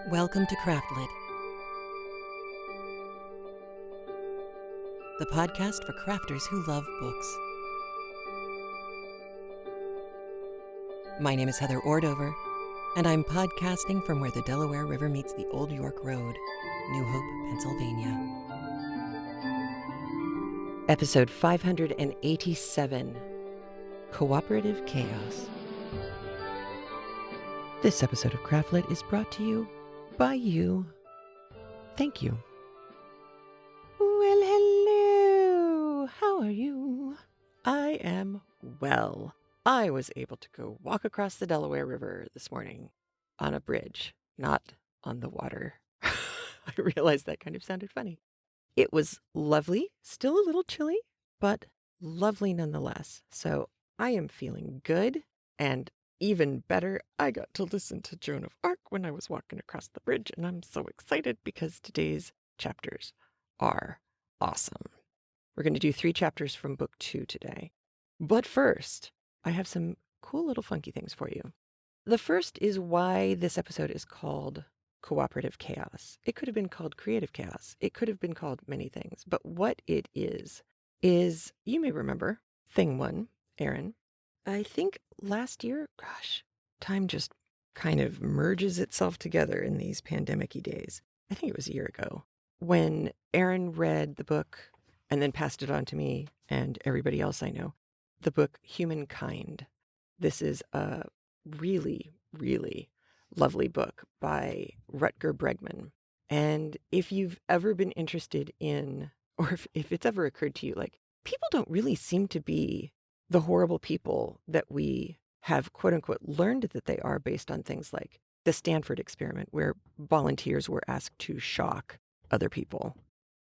Welcome to Craftlit, the podcast for crafters who love books. My name is Heather Ordover, and I'm podcasting from where the Delaware River meets the Old York Road, New Hope, Pennsylvania. Episode 587, Cooperative Chaos. This episode of Craftlit is brought to you by you. Thank you. Well, hello. How are you? I am well. I was able to go walk across the Delaware River this morning on a bridge, not on the water. I realized that kind of sounded funny. It was lovely, still a little chilly, but lovely nonetheless. So I am feeling good, and even better, I got to listen to Joan of Arc when I was walking across the bridge, and I'm so excited because today's chapters are awesome. We're going to do 3 chapters from book 2 today. But first, I have some cool little funky things for you. The first is why this episode is called Cooperative Chaos. It could have been called Creative Chaos. It could have been called many things. But what it is, you may remember, Thing 1, Aaron. I think last year, gosh, time just kind of merges itself together in these pandemic-y days. I think it was a year ago when Aaron read the book and then passed it on to me and everybody else I know, the book Humankind. This is a really, really lovely book by Rutger Bregman. And if you've ever been interested in, or if it's ever occurred to you, like, people don't really seem to be the horrible people that we have, quote unquote, learned that they are based on things like the Stanford experiment, where volunteers were asked to shock other people.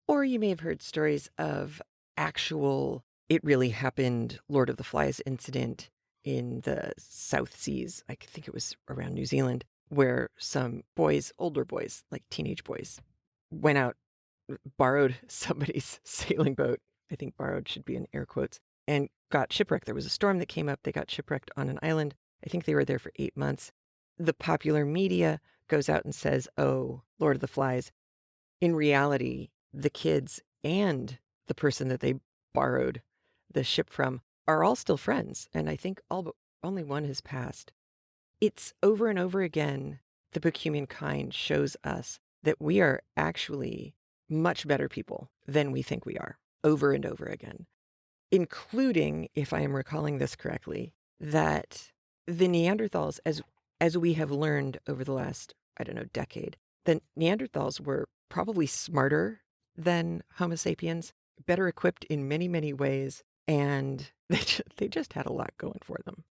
Or you may have heard stories of actual, it really happened, Lord of the Flies incident in the South Seas. I think it was around New Zealand, where some boys, older boys, like teenage boys, went out, borrowed somebody's sailing boat. I think borrowed should be in air quotes, and got shipwrecked. There was a storm that came up. They got shipwrecked on an island. I think they were there for 8 months. The popular media goes out and says, oh, Lord of the Flies. In reality, the kids and the person that they borrowed the ship from are all still friends. And I think all but only one has passed. It's over and over again, the book Humankind shows us that we are actually much better people than we think we are, over and over again. Including, if I am recalling this correctly, that the Neanderthals, as we have learned over the last, decade, the Neanderthals were probably smarter than Homo sapiens, better equipped in many, many ways, and they just had a lot going for them.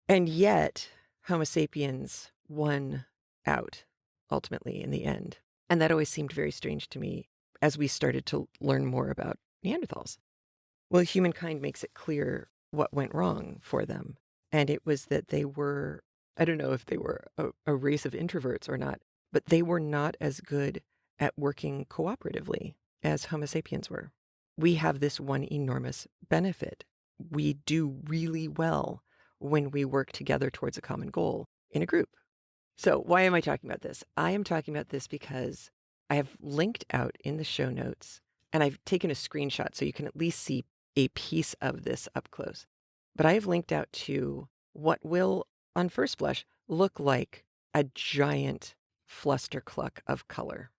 And yet, Homo sapiens won out, ultimately, in the end. And that always seemed very strange to me as we started to learn more about Neanderthals. Well, Humankind makes it clear what went wrong for them. And it was that they were, I don't know if they were a race of introverts or not, but they were not as good at working cooperatively as Homo sapiens were. We have this one enormous benefit. We do really well when we work together towards a common goal in a group. So why am I talking about this? I am talking about this because I have linked out in the show notes, and I've taken a screenshot so you can at least see a piece of this up close. But I have linked out to what will, on first blush, look like a giant flustercluck of color.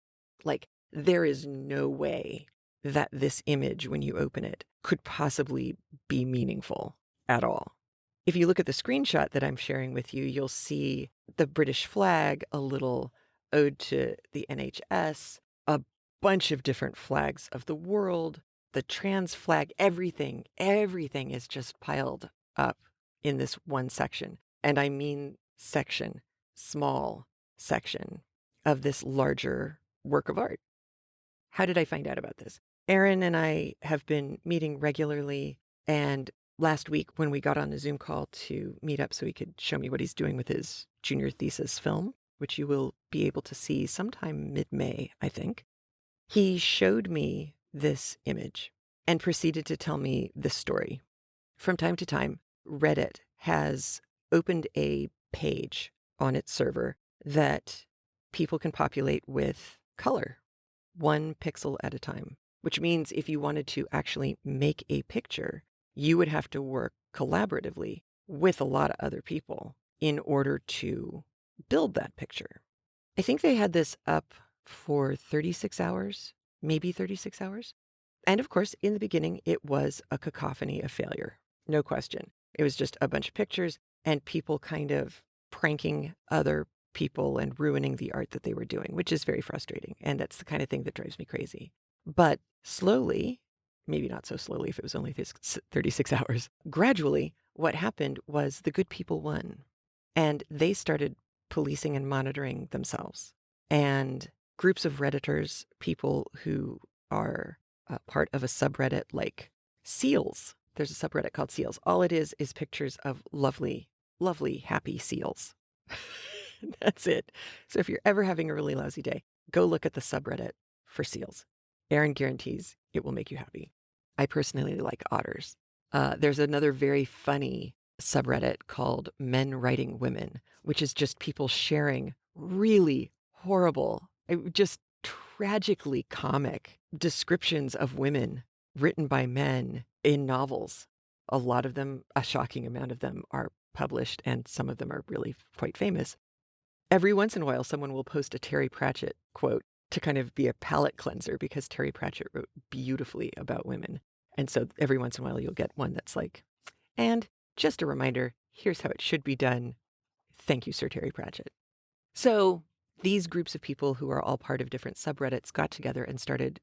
Like, there is no way that this image, when you open it, could possibly be meaningful at all. If you look at the screenshot that I'm sharing with you, you'll see the British flag, a little ode to the NHS, a bunch of different flags of the world, the trans flag, everything is just piled up in this one section. And I mean section, small section of this larger work of art. How did I find out about this? Aaron and I have been meeting regularly, and last week when we got on a Zoom call to meet up so he could show me what he's doing with his junior thesis film, which you will be able to see sometime mid-May, I think, he showed me this image and proceeded to tell me this story. From time to time, Reddit has opened a page on its server that people can populate with color, 1 pixel at a time, which means if you wanted to actually make a picture, you would have to work collaboratively with a lot of other people in order to build that picture. I think they had this up for 36 hours, maybe 36 hours. And of course, in the beginning, it was a cacophony of failure. No question. It was just a bunch of pictures and people kind of pranking other people and ruining the art that they were doing, which is very frustrating. And that's the kind of thing that drives me crazy. But slowly, maybe not so slowly if it was only 36 hours, gradually, what happened was the good people won. And they started policing and monitoring themselves. And groups of Redditors, people who are part of a subreddit like seals. There's a subreddit called Seals. All it is pictures of lovely, lovely, happy seals. That's it. So if you're ever having a really lousy day, go look at the subreddit for seals. Erin guarantees it will make you happy. I personally like otters. There's another very funny subreddit called Men Writing Women, which is just people sharing really horrible, just tragically comic descriptions of women written by men in novels. A lot of them, a shocking amount of them, are published, and some of them are really quite famous. Every once in a while, someone will post a Terry Pratchett quote to kind of be a palate cleanser, because Terry Pratchett wrote beautifully about women. And so every once in a while, you'll get one that's like, and just a reminder, here's how it should be done. Thank you, Sir Terry Pratchett. So these groups of people who are all part of different subreddits got together and started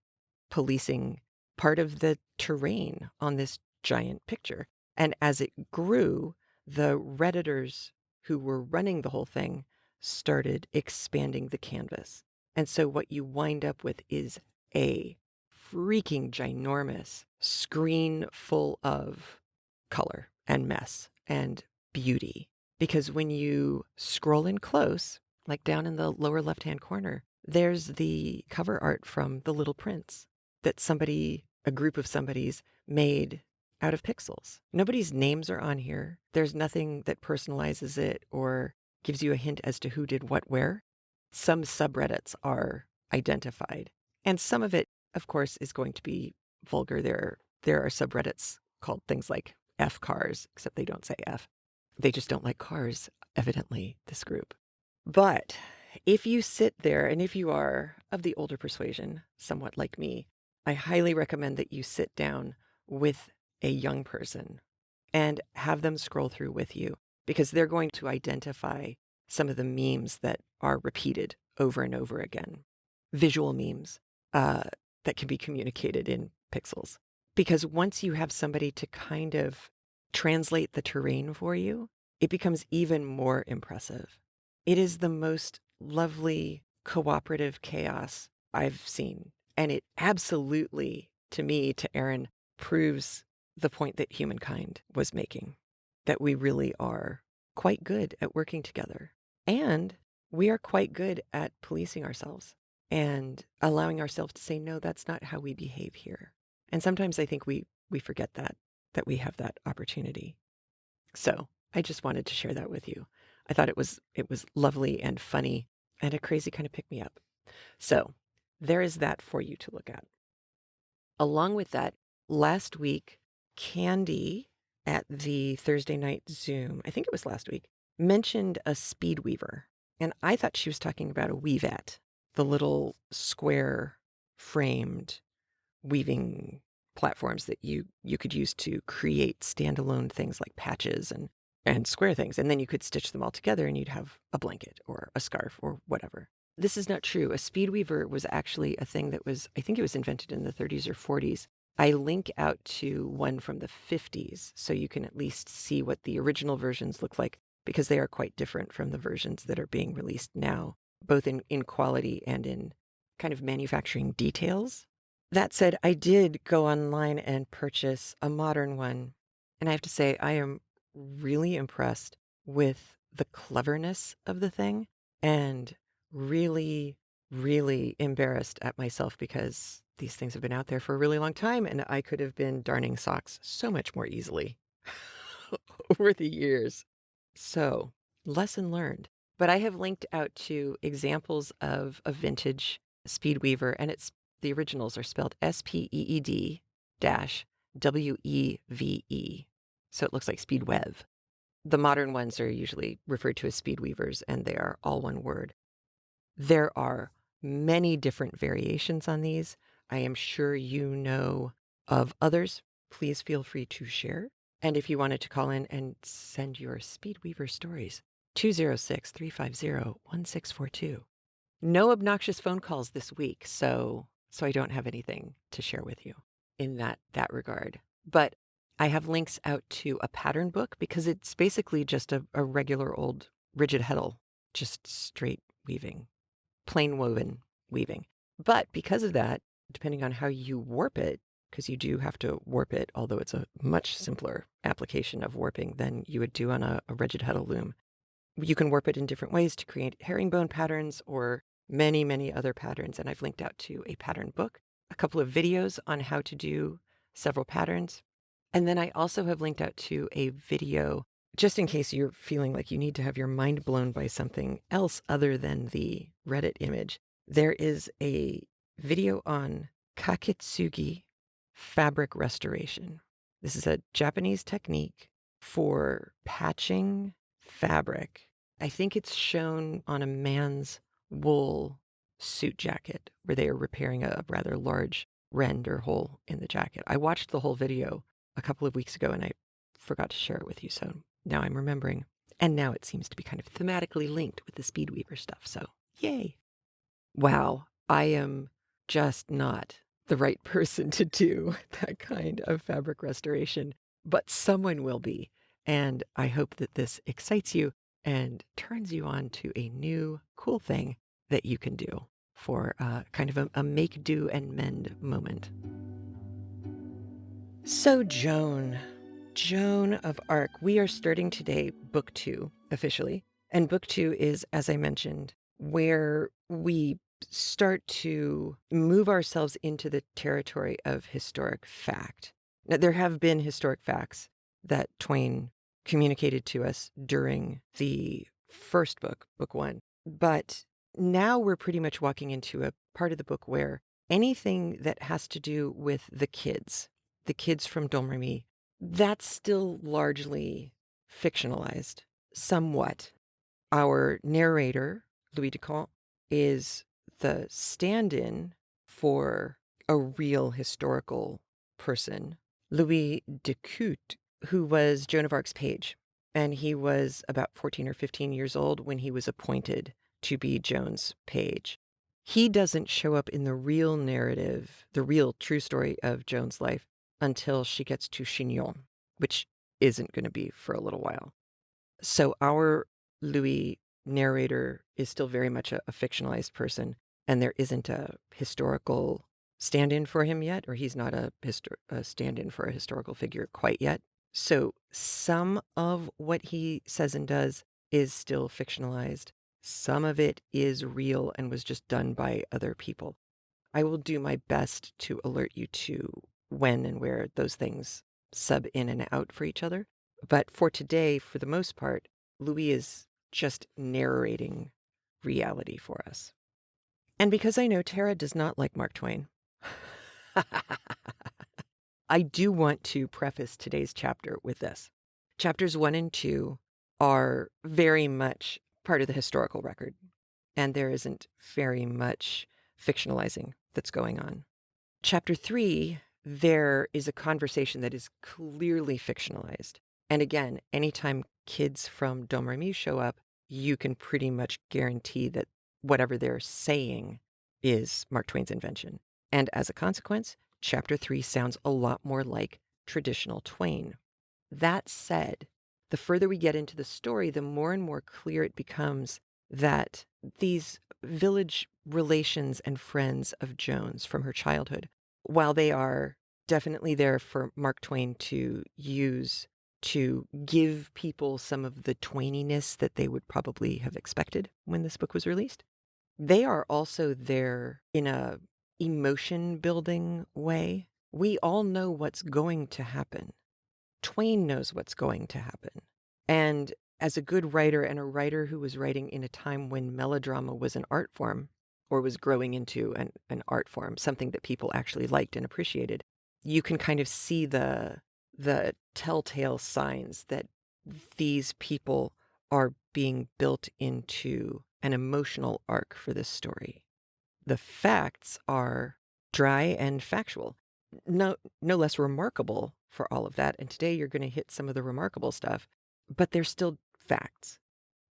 policing part of the terrain on this giant picture. And as it grew, the Redditors who were running the whole thing started expanding the canvas. And so what you wind up with is a freaking ginormous screen full of color and mess and beauty. Because when you scroll in close, like down in the lower left-hand corner, there's the cover art from The Little Prince that a group of somebody's made out of pixels. Nobody's names are on here. There's nothing that personalizes it or gives you a hint as to who did what where. Some subreddits are identified, and some of it, of course, is going to be vulgar. There are subreddits called things like F cars, except they don't say F. They just don't like cars, evidently, this group. But if you sit there, and if you are of the older persuasion, somewhat like me, I highly recommend that you sit down with a young person and have them scroll through with you, because they're going to identify some of the memes that are repeated over and over again. Visual memes that can be communicated in pixels. Because once you have somebody to kind of translate the terrain for you, it becomes even more impressive. It is the most lovely cooperative chaos I've seen. And it absolutely, to me, to Erin, proves the point that humankind was making, that we really are quite good at working together. And we are quite good at policing ourselves and allowing ourselves to say, no, that's not how we behave here. And sometimes I think we forget that we have that opportunity. So I just wanted to share that with you. I thought it was lovely and funny and a crazy kind of pick-me-up. So there is that for you to look at. Along with that, last week, Candy at the Thursday night Zoom, I think it was last week, mentioned a Speedweaver. And I thought she was talking about a weavette, the little square framed weaving platforms that you could use to create standalone things like patches and square things. And then you could stitch them all together and you'd have a blanket or a scarf or whatever. This is not true. A Speedweaver was actually a thing that was, I think it was invented in the 30s or 40s. I link out to one from the 50s so you can at least see what the original versions look like, because they are quite different from the versions that are being released now, both in quality and in kind of manufacturing details. That said, I did go online and purchase a modern one, and I have to say I am really impressed with the cleverness of the thing, and really, really embarrassed at myself because these things have been out there for a really long time, and I could have been darning socks so much more easily over the years. So, lesson learned. But I have linked out to examples of a vintage Speedweaver, and the originals are spelled SPEED dash WEVE. So it looks like Speedwev. The modern ones are usually referred to as Speedweavers, and they are all one word. There are many different variations on these. I am sure you know of others. Please feel free to share. And if you wanted to call in and send your Speedweaver stories, 206-350-1642. No obnoxious phone calls this week, so I don't have anything to share with you in that regard. But I have links out to a pattern book because it's basically just a regular old rigid heddle, just straight weaving, plain woven weaving. But because of that, depending on how you warp it, because you do have to warp it, although it's a much simpler application of warping than you would do on a rigid heddle loom. You can warp it in different ways to create herringbone patterns or many, many other patterns. And I've linked out to a pattern book, a couple of videos on how to do several patterns. And then I also have linked out to a video, just in case you're feeling like you need to have your mind blown by something else other than the Reddit image. There is a video on Kakitsugi fabric restoration. This is a Japanese technique for patching fabric. I think it's shown on a man's wool suit jacket where they are repairing a rather large rend or hole in the jacket. I watched the whole video a couple of weeks ago and I forgot to share it with you, so now I'm remembering. And now it seems to be kind of thematically linked with the Speedweaver stuff, so yay. Wow, I am just not the right person to do that kind of fabric restoration, but someone will be. And I hope that this excites you and turns you on to a new cool thing that you can do for kind of a make do and mend moment. So Joan of Arc, we are starting today book 2 officially. And book 2 is, as I mentioned, where we start to move ourselves into the territory of historic fact. Now, there have been historic facts that Twain communicated to us during the first book, book 1. But now we're pretty much walking into a part of the book where anything that has to do with the kids from Domremy, that's still largely fictionalized, somewhat. Our narrator, Louis de Camp, is the stand-in for a real historical person, Louis de Coute, who was Joan of Arc's page. And he was about 14 or 15 years old when he was appointed to be Joan's page. He doesn't show up in the real narrative, the real true story of Joan's life, until she gets to Chignon, which isn't going to be for a little while. So our Louis narrator is still very much a fictionalized person, and there isn't a historical stand-in for him yet, or he's not a stand-in for a historical figure quite yet. So some of what he says and does is still fictionalized. Some of it is real and was just done by other people. I will do my best to alert you to when and where those things sub in and out for each other. But for today, for the most part, Louis is just narrating reality for us. And because I know Tara does not like Mark Twain, I do want to preface today's chapter with this. Chapters 1 and 2 are very much part of the historical record, and there isn't very much fictionalizing that's going on. Chapter 3, there is a conversation that is clearly fictionalized. And again, anytime kids from Domremy show up, you can pretty much guarantee that whatever they're saying is Mark Twain's invention. And as a consequence, Chapter 3 sounds a lot more like traditional Twain. That said, the further we get into the story, the more and more clear it becomes that these village relations and friends of Joan's from her childhood, while they are definitely there for Mark Twain to use to give people some of the Twaininess that they would probably have expected when this book was released, they are also there in a emotion building way. We all know what's going to happen. Twain knows what's going to happen. And as a good writer and a writer who was writing in a time when melodrama was an art form or was growing into an art form, something that people actually liked and appreciated, you can kind of see the telltale signs that these people are being built into an emotional arc for this story. The facts are dry and factual, no less remarkable for all of that. And today you're going to hit some of the remarkable stuff, but they're still facts.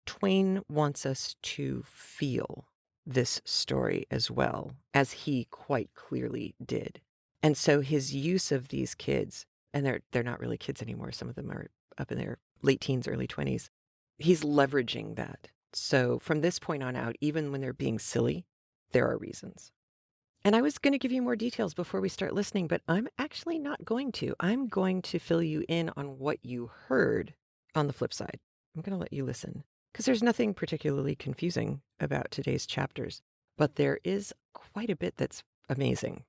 Twain wants us to feel this story as well, as he quite clearly did. And so his use of these kids, and they're not really kids anymore, some of them are up in their late teens, early 20s, he's leveraging that. So from this point on out, even when they're being silly, there are reasons. And I was going to give you more details before we start listening, but I'm actually not going to. I'm going to fill you in on what you heard on the flip side. I'm going to let you listen, because there's nothing particularly confusing about today's chapters, but there is quite a bit that's amazing.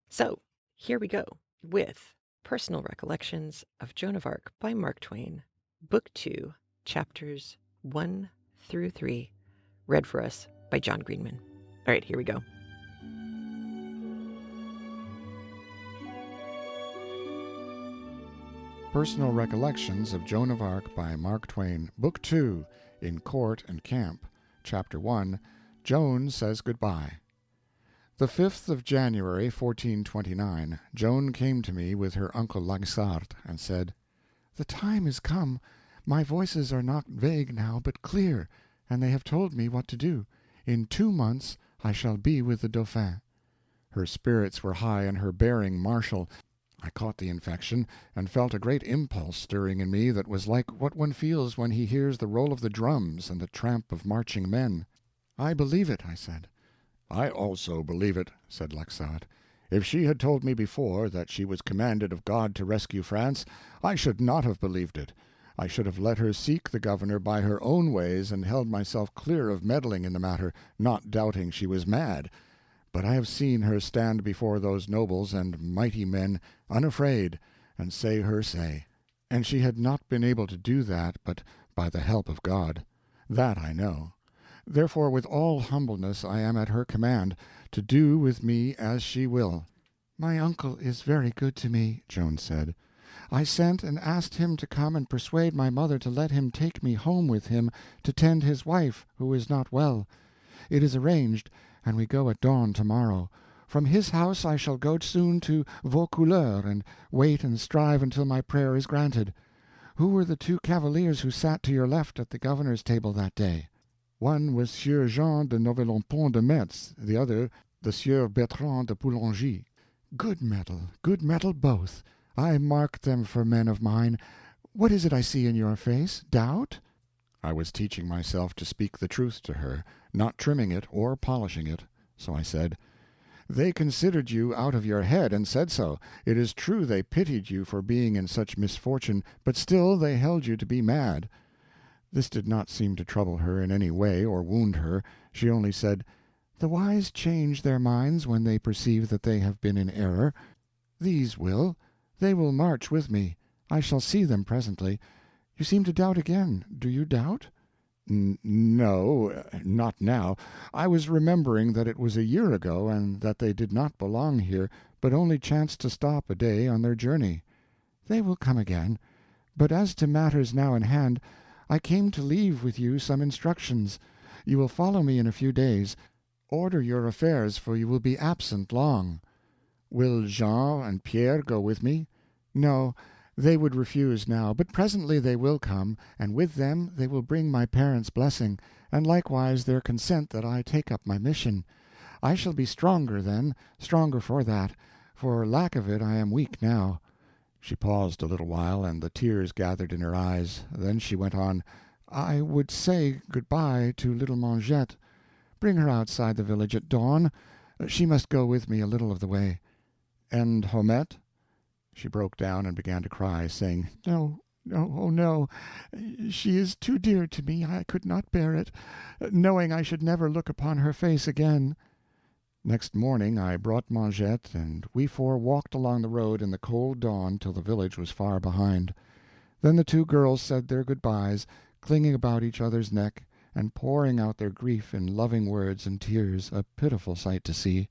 So here we go with Personal Recollections of Joan of Arc by Mark Twain, Book 2, Chapters 1 through 3, read for us by John Greenman. All right, here we go. Personal Recollections of Joan of Arc by Mark Twain, Book 2, In Court and Camp, Chapter 1, Joan Says Goodbye. The 5th of January, 1429, Joan came to me with her uncle Laxart, and said, "The time is come. My voices are not vague now, but clear, and they have told me what to do. In 2 months I shall be with the Dauphin." Her spirits were high and her bearing martial. I caught the infection, and felt a great impulse stirring in me that was like what one feels when he hears the roll of the drums and the tramp of marching men. "I believe it," I said. "I also believe it," said Laxart. "If she had told me before that she was commanded of God to rescue France, I should not have believed it. I should have let her seek the governor by her own ways and held myself clear of meddling in the matter, not doubting she was mad. But I have seen her stand before those nobles and mighty men, unafraid, and say her say. And she had not been able to do that but by the help of God. That I know. Therefore with all humbleness I am at her command, to do with me as she will." "My uncle is very good to me," Joan said. "I sent and asked him to come and persuade my mother to let him take me home with him to tend his wife, who is not well. It is arranged, and we go at dawn tomorrow. From his house I shall go soon to Vaucouleurs, and wait and strive until my prayer is granted. Who were the 2 cavaliers who sat to your left at the governor's table that day?" "One was Sieur Jean de Novelompont de Metz, the other the Sieur Bertrand de Poulengy." Good metal both. I marked them for men of mine. What is it I see in your face? Doubt?" I was teaching myself to speak the truth to her, not trimming it or polishing it. So I said, "They considered you out of your head, and said so. It is true they pitied you for being in such misfortune, but still they held you to be mad." This did not seem to trouble her in any way or wound her. She only said, "The wise change their minds when they perceive that they have been in error. These will. They will march with me. I shall see them presently. You seem to doubt again. Do you doubt?" "No, not now. I was remembering that it was a year ago, and that they did not belong here, but only chanced to stop a day on their journey." "They will come again. But as to matters now in hand, I came to leave with you some instructions. You will follow me in a few days. Order your affairs, for you will be absent long." "Will Jean and Pierre go with me?" "No. They would refuse now, but presently they will come, and with them they will bring my parents' blessing, and likewise their consent that I take up my mission. I shall be stronger then, stronger for that. For lack of it I am weak now." She paused a little while, and the tears gathered in her eyes. Then she went on, "I would say good-bye to little Mengette. Bring her outside the village at dawn. She must go with me a little of the way." "And Haumette?" She broke down and began to cry, saying, "No, oh no, she is too dear to me. I could not bear it, knowing I should never look upon her face again." Next morning I brought Mengette, and we 4 walked along the road in the cold dawn till the village was far behind. Then the 2 girls said their good-byes, clinging about each other's neck, and pouring out their grief in loving words and tears, a pitiful sight to see.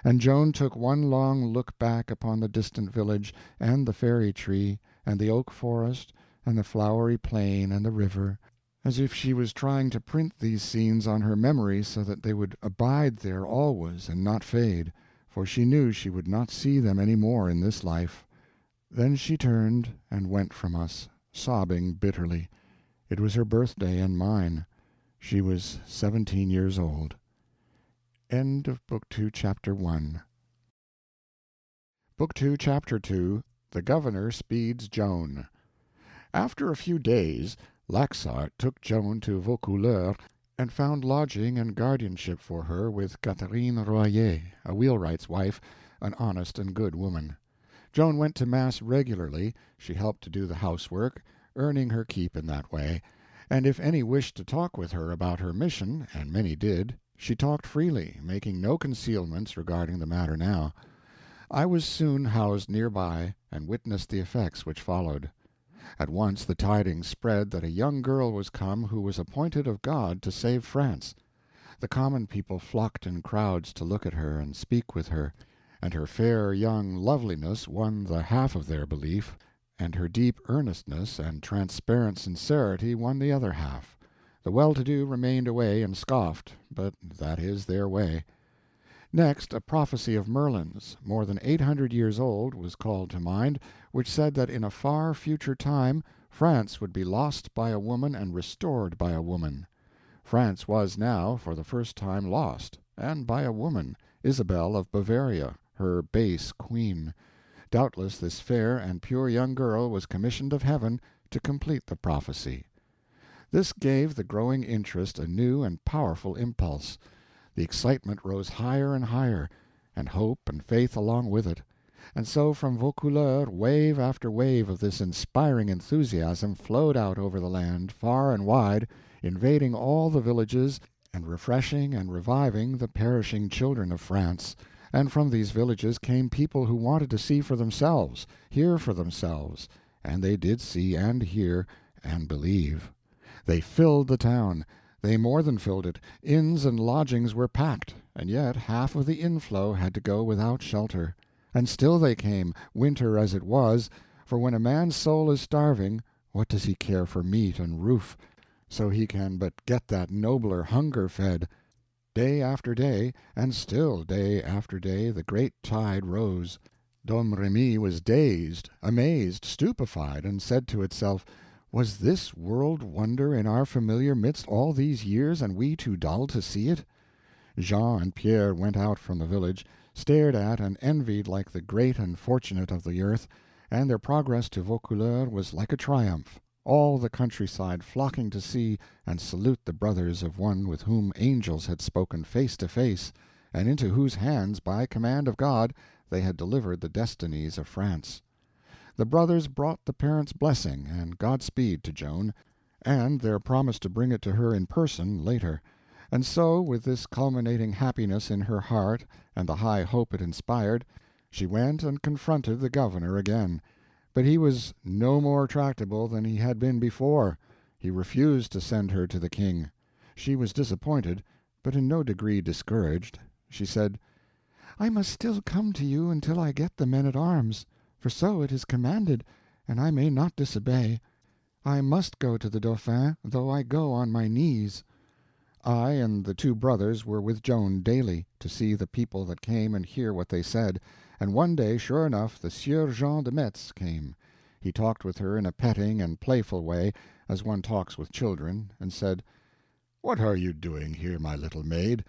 And Joan took one long look back upon the distant village, and the fairy tree, and the oak forest, and the flowery plain, and the river, as if she was trying to print these scenes on her memory so that they would abide there always and not fade, for she knew she would not see them any more in this life. Then she turned and went from us, sobbing bitterly. It was her birthday and mine. She was 17 years old. End of Book 2, Chapter 1. Book 2, Chapter 2, The Governor Speeds Joan. After a few days, Laxart took Joan to Vaucouleurs and found lodging and guardianship for her with Catherine Royer, a wheelwright's wife, an honest and good woman. Joan went to Mass regularly. She helped to do the housework, earning her keep in that way, and if any wished to talk with her about her mission, and many did, she talked freely, making no concealments regarding the matter now. I was soon housed near by, and witnessed the effects which followed. At once the tidings spread that a young girl was come who was appointed of God to save France. The common people flocked in crowds to look at her and speak with her, and her fair young loveliness won the half of their belief, and her deep earnestness and transparent sincerity won the other half. The well-to-do remained away and scoffed, but that is their way. Next, a prophecy of Merlin's, more than 800 years old, was called to mind, which said that in a far future time France would be lost by a woman and restored by a woman. France was now, for the first time, lost, and by a woman, Isabel of Bavaria, her base queen. Doubtless this fair and pure young girl was commissioned of heaven to complete the prophecy. This gave the growing interest a new and powerful impulse. The excitement rose higher and higher, and hope and faith along with it. And so from Vaucouleurs wave after wave of this inspiring enthusiasm flowed out over the land, far and wide, invading all the villages, and refreshing and reviving the perishing children of France. And from these villages came people who wanted to see for themselves, hear for themselves, and they did see and hear and believe. They filled the town. They more than filled it. Inns and lodgings were packed, and yet half of the inflow had to go without shelter. And still they came, winter as it was, for when a man's soul is starving, what does he care for meat and roof? So he can but get that nobler hunger fed. Day after day, and still day after day, the great tide rose. Domremy was dazed, amazed, stupefied, and said to itself, "Was this world wonder in our familiar midst all these years, and we too dull to see it?" Jean and Pierre went out from the village, stared at and envied like the great and fortunate of the earth, and their progress to Vaucouleurs was like a triumph, all the countryside flocking to see and salute the brothers of one with whom angels had spoken face to face, and into whose hands, by command of God, they had delivered the destinies of France. The brothers brought the parents' blessing and Godspeed to Joan, and their promise to bring it to her in person later. And so, with this culminating happiness in her heart and the high hope it inspired, she went and confronted the governor again. But he was no more tractable than he had been before. He refused to send her to the king. She was disappointed, but in no degree discouraged. She said, "I must still come to you until I get the men-at-arms, for so it is commanded, and I may not disobey. I must go to the Dauphin, though I go on my knees." I and the two brothers were with Joan daily, to see the people that came and hear what they said, and one day, sure enough, the Sieur Jean de Metz came. He talked with her in a petting and playful way, as one talks with children, and said, "What are you doing here, my little maid?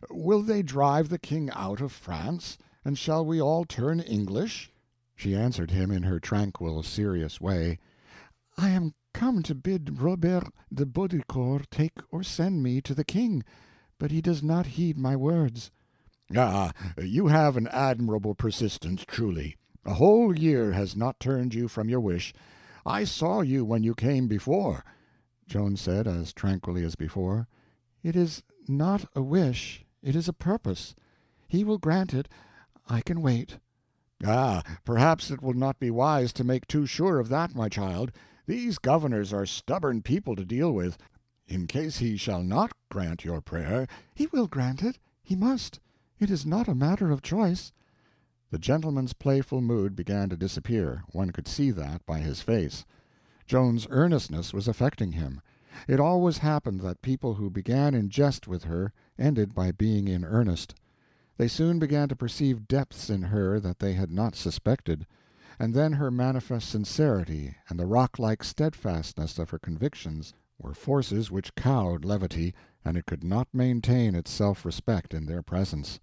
Will they drive the king out of France, and shall we all turn English?" She answered him in her tranquil, serious way, "I am come to bid Robert de Baudricourt take or send me to the king, but he does not heed my words." "Ah, you have an admirable persistence, truly. A whole year has not turned you from your wish. I saw you when you came before." Joan said, as tranquilly as before, "It is not a wish, it is a purpose. He will grant it. I can wait." "Ah, perhaps it will not be wise to make too sure of that, my child. These governors are stubborn people to deal with. In case he shall not grant your prayer—" "He will grant it. He must. It is not a matter of choice." The gentleman's playful mood began to disappear. One could see that by his face. Joan's earnestness was affecting him. It always happened that people who began in jest with her ended by being in earnest. They soon began to perceive depths in her that they had not suspected, and then her manifest sincerity and the rock-like steadfastness of her convictions were forces which cowed levity, and it could not maintain its self-respect in their presence.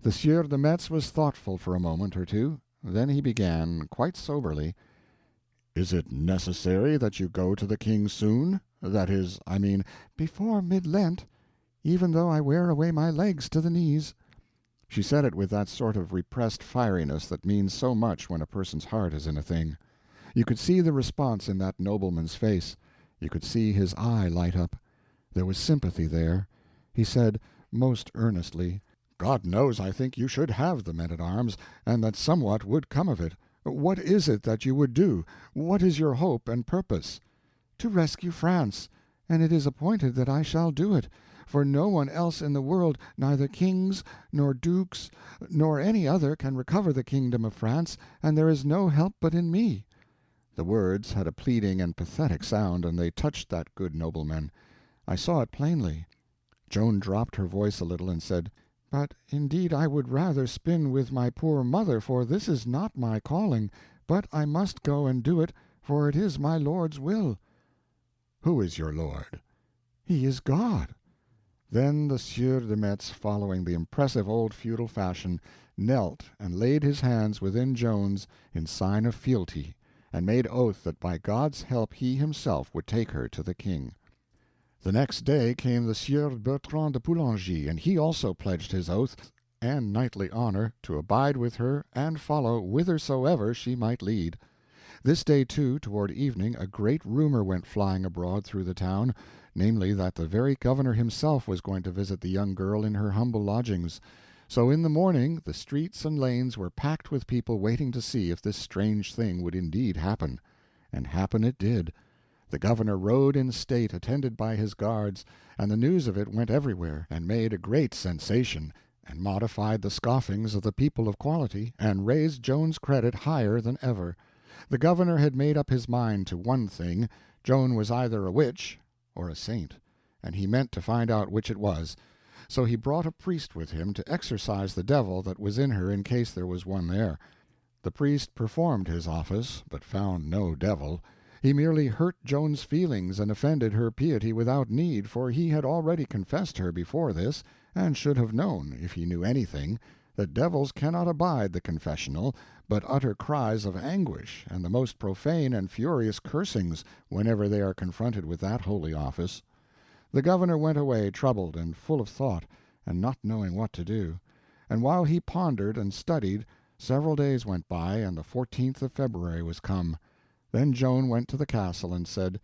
The Sieur de Metz was thoughtful for a moment or two. Then he began, quite soberly: "Is it necessary that you go to the king soon? That is, I mean—" "Before mid-Lent, even though I wear away my legs to the knees." She said it with that sort of repressed fieriness that means so much when a person's heart is in a thing. You could see the response in that nobleman's face. You could see his eye light up. There was sympathy there. He said, most earnestly: "God knows I think you should have the men-at-arms, and that somewhat would come of it. What is it that you would do? What is your hope and purpose?" "To rescue France, and it is appointed that I shall do it, for no one else in the world, neither kings, nor dukes, nor any other, can recover the kingdom of France, and there is no help but in me." The words had a pleading and pathetic sound, and they touched that good nobleman. I saw it plainly. Joan dropped her voice a little and said: "But indeed I would rather spin with my poor mother, for this is not my calling, but I must go and do it, for it is my Lord's will." "Who is your Lord?" "He is God." Then the Sieur de Metz, following the impressive old feudal fashion, knelt and laid his hands within Joan's in sign of fealty, and made oath that by God's help he himself would take her to the king. The next day came the Sieur Bertrand de Poulengy, and he also pledged his oath and knightly honor to abide with her and follow whithersoever she might lead. This day, too, toward evening, a great rumor went flying abroad through the town, namely, that the very governor himself was going to visit the young girl in her humble lodgings. So in the morning the streets and lanes were packed with people waiting to see if this strange thing would indeed happen. And happen it did. The governor rode in state, attended by his guards, and the news of it went everywhere, and made a great sensation, and modified the scoffings of the people of quality, and raised Joan's credit higher than ever. The governor had made up his mind to one thing: Joan was either a witch or a saint, and he meant to find out which it was. So he brought a priest with him to exorcise the devil that was in her in case there was one there. The priest performed his office, but found no devil. He merely hurt Joan's feelings and offended her piety without need, for he had already confessed her before this, and should have known, if he knew anything, that devils cannot abide the confessional, but utter cries of anguish and the most profane and furious cursings whenever they are confronted with that holy office. The governor went away troubled and full of thought, and not knowing what to do. And while he pondered and studied, several days went by, and the 14th of February was come. Then Joan went to the castle and said: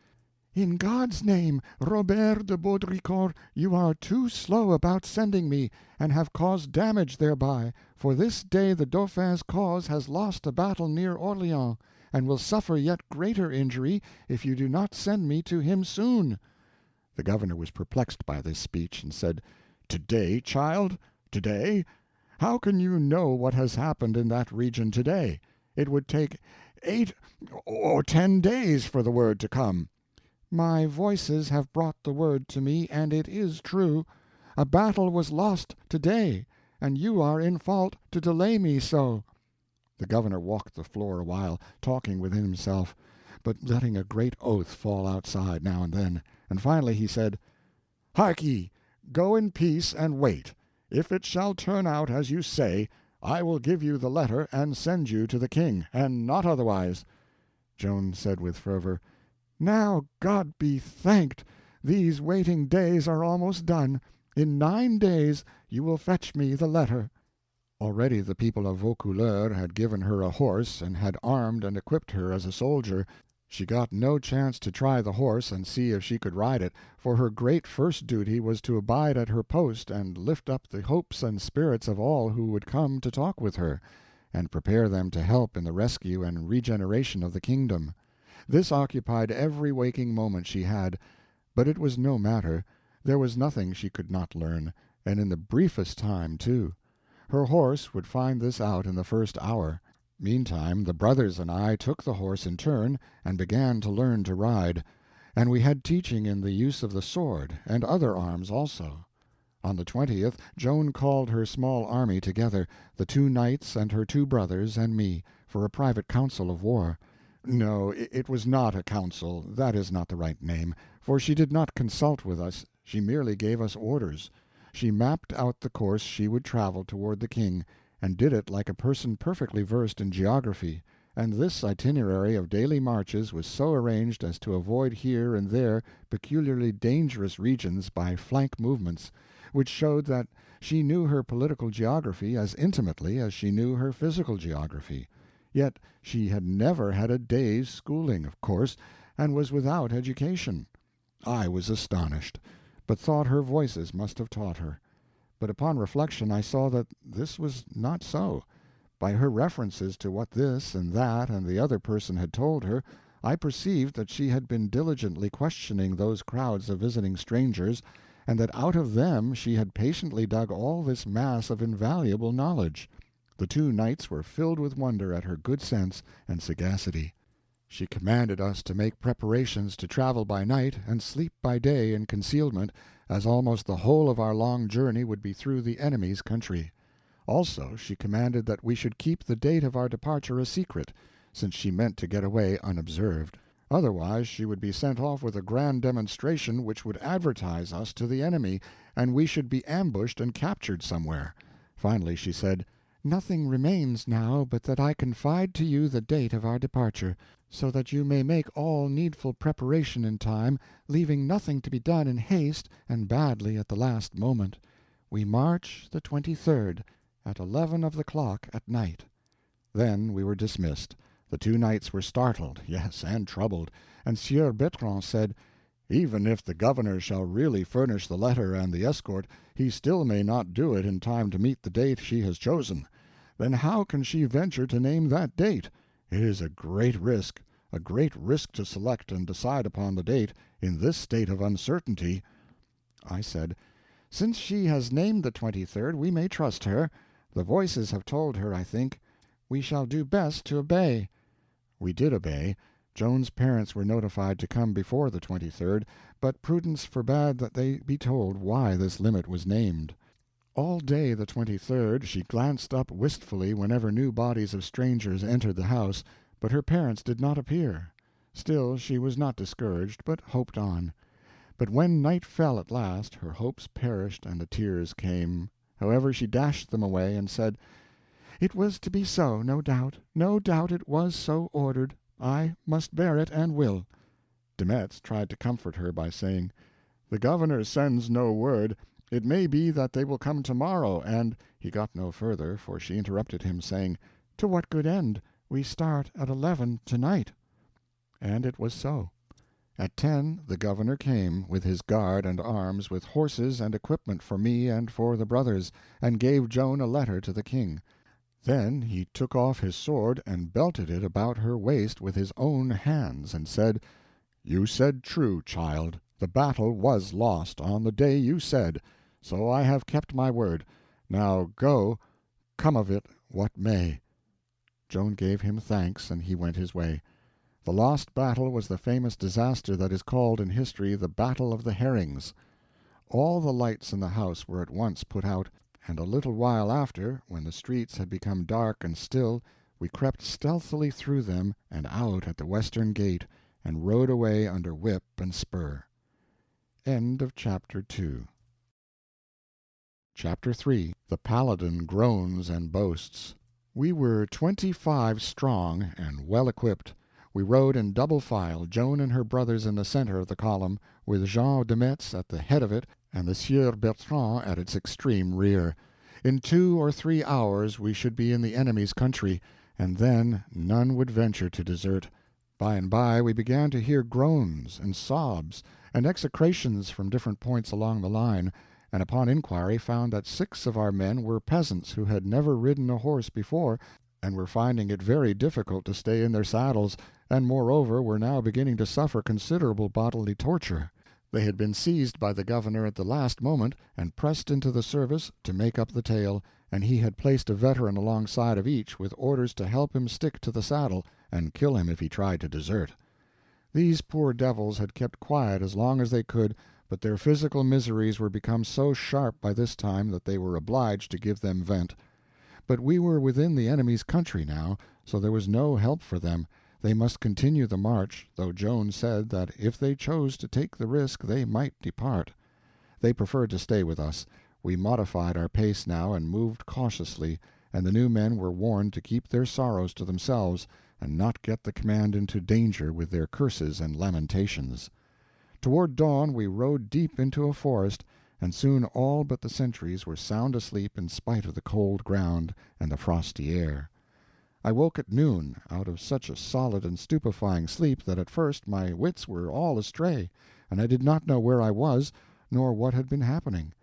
"In God's name, Robert de Baudricourt, you are too slow about sending me, and have caused damage thereby, for this day the Dauphin's cause has lost a battle near Orleans, and will suffer yet greater injury if you do not send me to him soon." The governor was perplexed by this speech, and said: "Today, child? Today? How can you know what has happened in that region today? It would take 8 or 10 days for the word to come." "My voices have brought the word to me, and it is true. A battle was lost today, and you are in fault to delay me so." The governor walked the floor a while, talking within himself, but letting a great oath fall outside now and then, and finally he said: "Hark ye, go in peace and wait. If it shall turn out as you say, I will give you the letter and send you to the king, and not otherwise." Joan said with fervor: "Now God be thanked, these waiting days are almost done. In 9 days you will fetch me the letter." Already the people of Vaucouleurs had given her a horse, and had armed and equipped her as a soldier. She got no chance to try the horse and see if she could ride it, for her great first duty was to abide at her post and lift up the hopes and spirits of all who would come to talk with her, and prepare them to help in the rescue and regeneration of the kingdom. This occupied every waking moment she had, but it was no matter. There was nothing she could not learn, and in the briefest time, too. Her horse would find this out in the first hour. Meantime the brothers and I took the horse in turn and began to learn to ride, and we had teaching in the use of the sword, and other arms also. On the 20th Joan called her small army together, the 2 knights and her 2 brothers and me, for a private council of war. No, it was not a council, that is not the right name, for she did not consult with us, she merely gave us orders. She mapped out the course she would travel toward the king, and did it like a person perfectly versed in geography, and this itinerary of daily marches was so arranged as to avoid here and there peculiarly dangerous regions by flank movements, which showed that she knew her political geography as intimately as she knew her physical geography. Yet she had never had a day's schooling, of course, and was without education. I was astonished, but thought her voices must have taught her. But upon reflection I saw that this was not so. By her references to what this and that and the other person had told her, I perceived that she had been diligently questioning those crowds of visiting strangers, and that out of them she had patiently dug all this mass of invaluable knowledge. The 2 knights were filled with wonder at her good sense and sagacity. She commanded us to make preparations to travel by night and sleep by day in concealment, as almost the whole of our long journey would be through the enemy's country. Also she commanded that we should keep the date of our departure a secret, since she meant to get away unobserved. Otherwise she would be sent off with a grand demonstration which would advertise us to the enemy, and we should be ambushed and captured somewhere. Finally she said, "Nothing remains now but that I confide to you the date of our departure, so that you may make all needful preparation in time, leaving nothing to be done in haste and badly at the last moment. We march the 23rd, at 11 of the clock at night." Then we were dismissed. The 2 knights were startled, yes, and troubled, and Sieur Bertrand said, "Even if the governor shall really furnish the letter and the escort, he still may not do it in time to meet the date she has chosen. Then how can she venture to name that date? It is a great risk to select and decide upon the date, in this state of uncertainty." I said, "Since she has named the 23rd, we may trust her. The voices have told her, I think. We shall do best to obey." We did obey. Joan's parents were notified to come before the 23rd, but prudence forbade that they be told why this limit was named. All day the 23rd she glanced up wistfully whenever new bodies of strangers entered the house, but her parents did not appear. Still she was not discouraged, but hoped on. But when night fell at last, her hopes perished and the tears came. However, she dashed them away and said, "It was to be so, no doubt it was so ordered. I must bear it, and will." Demetz tried to comfort her by saying, "The governor sends no word. It may be that they will come tomorrow, and—" He got no further, for she interrupted him, saying, "To what good end? We start at 11 tonight." And it was so. At 10 the governor came, with his guard and arms, with horses and equipment for me and for the brothers, and gave Joan a letter to the king. Then he took off his sword and belted it about her waist with his own hands, and said, "You said true, child. The battle was lost on the day you said, so I have kept my word. Now go, come of it what may." Joan gave him thanks, and he went his way. The lost battle was the famous disaster that is called in history the Battle of the Herrings. All the lights in the house were at once put out, and a little while after, when the streets had become dark and still, we crept stealthily through them and out at the western gate, and rode away under whip and spur. End of Chapter 2. Chapter 3. The Paladin Groans and Boasts. We were 25 strong and well equipped. We rode in double file, Joan and her brothers in the center of the column, with Jean de Metz at the head of it and the Sieur Bertrand at its extreme rear. In 2 or 3 hours we should be in the enemy's country, and then none would venture to desert. By and by we began to hear groans and sobs and execrations from different points along the line, and upon inquiry found that 6 of our men were peasants who had never ridden a horse before, and were finding it very difficult to stay in their saddles, and moreover were now beginning to suffer considerable bodily torture. They had been seized by the governor at the last moment and pressed into the service to make up the tale, and he had placed a veteran alongside of each with orders to help him stick to the saddle and kill him if he tried to desert. These poor devils had kept quiet as long as they could, but their physical miseries were become so sharp by this time that they were obliged to give them vent. But we were within the enemy's country now, so there was no help for them. They must continue the march, though Joan said that if they chose to take the risk they might depart. They preferred to stay with us. We modified our pace now and moved cautiously, and the new men were warned to keep their sorrows to themselves and not get the command into danger with their curses and lamentations. Toward dawn we rode deep into a forest, and soon all but the sentries were sound asleep in spite of the cold ground and the frosty air. I woke at noon, out of such a solid and stupefying sleep that at first my wits were all astray, and I did not know where I was, nor what had been happening.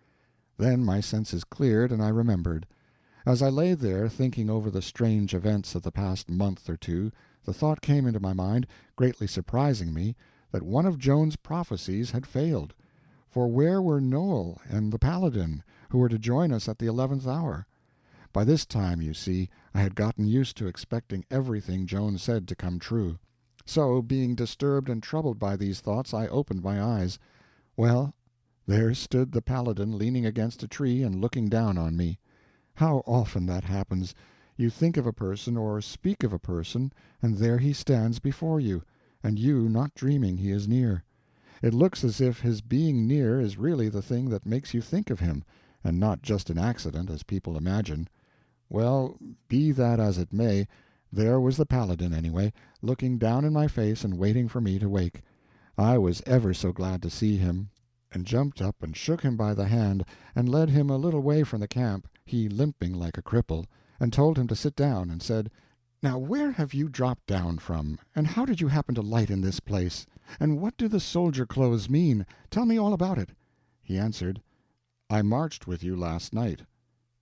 Then my senses cleared, and I remembered. As I lay there, thinking over the strange events of the past month or two, the thought came into my mind, greatly surprising me, that one of Joan's prophecies had failed. For where were Noel and the Paladin, who were to join us at the 11th hour? By this time, you see, I had gotten used to expecting everything Joan said to come true. So, being disturbed and troubled by these thoughts, I opened my eyes. Well, there stood the Paladin leaning against a tree and looking down on me. How often that happens! You think of a person or speak of a person, and there he stands before you, and you not dreaming he is near. It looks as if his being near is really the thing that makes you think of him, and not just an accident, as people imagine. Well, be that as it may, there was the Paladin, anyway, looking down in my face and waiting for me to wake. I was ever so glad to see him, and jumped up and shook him by the hand, and led him a little way from the camp, he limping like a cripple, and told him to sit down, and said, "Now where have you dropped down from, and how did you happen to light in this place? And what do the soldier clothes mean? Tell me all about it." He answered, "I marched with you last night."